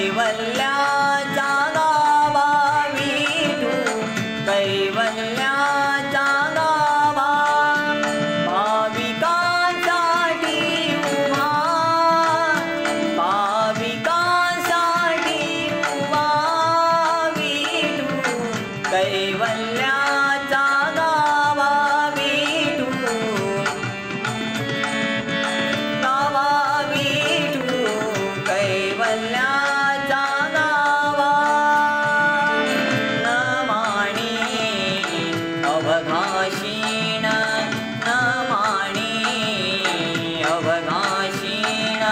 कैवल्याचा गावा विठू कैवल्याचा गावा भाविकांसाठी उभा भाविकांसाठी उभा विठू कैवल्याचा गावा विठू गावा विठू कैवल्याचा गावा नमाणी अवघाशीण नमाणी अवघाशीण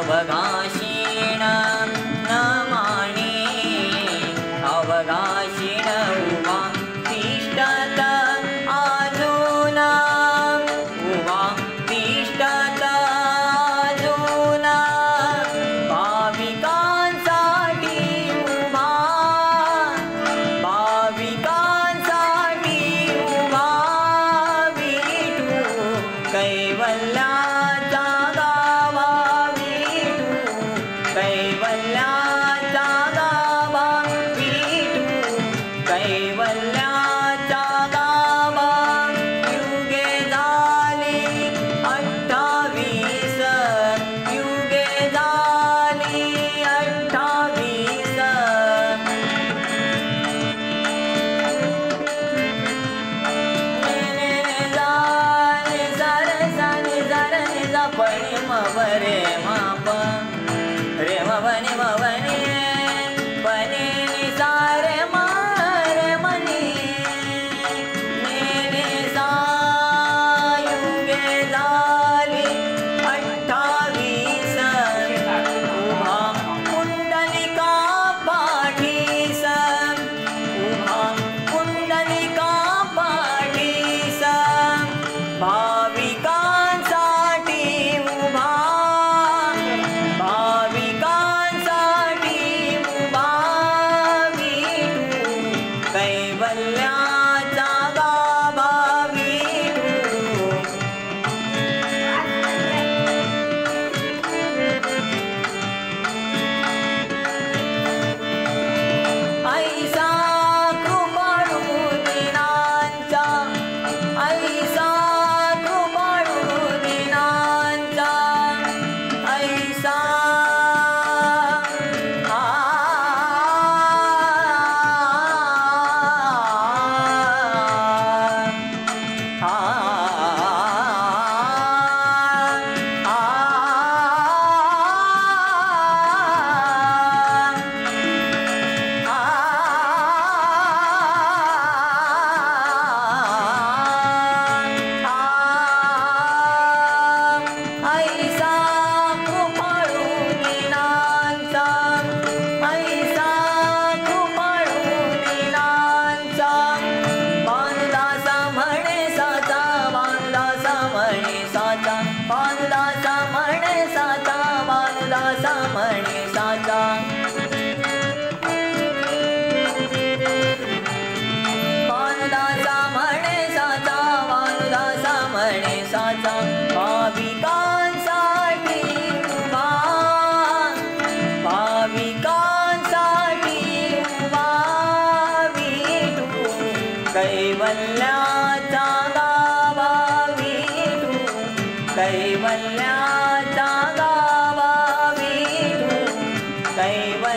अवघाशीण नमाणी अवघाशीण उभा तिष्ठत अजून उभा तिष्ठत अजून भाविकांसाठी उभा भाविकांसाठी उभा विठू कैवल्याचा गावा कैवल्याचा गावा विठू कैवल्याचा गावा युगे झाली 28 युगे झाली 28 झाले सरसाने जरने जपणे मवरे माप रे मवने मवने बने सारे मारे मनी नेने सायुगे झाली 28 उभा कुंडलिका पाठीस उभा कुंडलिका पाठीस भाविकांसाठी उभा भाविकांसाठी उभा विठू कैवल्याचा गाभा विठू ऐसा कृपाळू दिनांचा ऐसा कृपाळू दिनांचा ऐसा ऐसा कृपाळू दिनांचा ऐसा कृपाळू दिनांचा बांधलासा म्हणे साचा बांधलासा म्हणे साचा बांधलासा म्हणे साचा बांधलासा म्हणे साचा बांधलासा म्हणे साचा बांधलासा म्हणे साचा भाविकांसाठी उभा भाविकांसाठी उभा विठू कैवल्याचा गावा विठू कैवल्याचा गावा विठू कैवल्याचा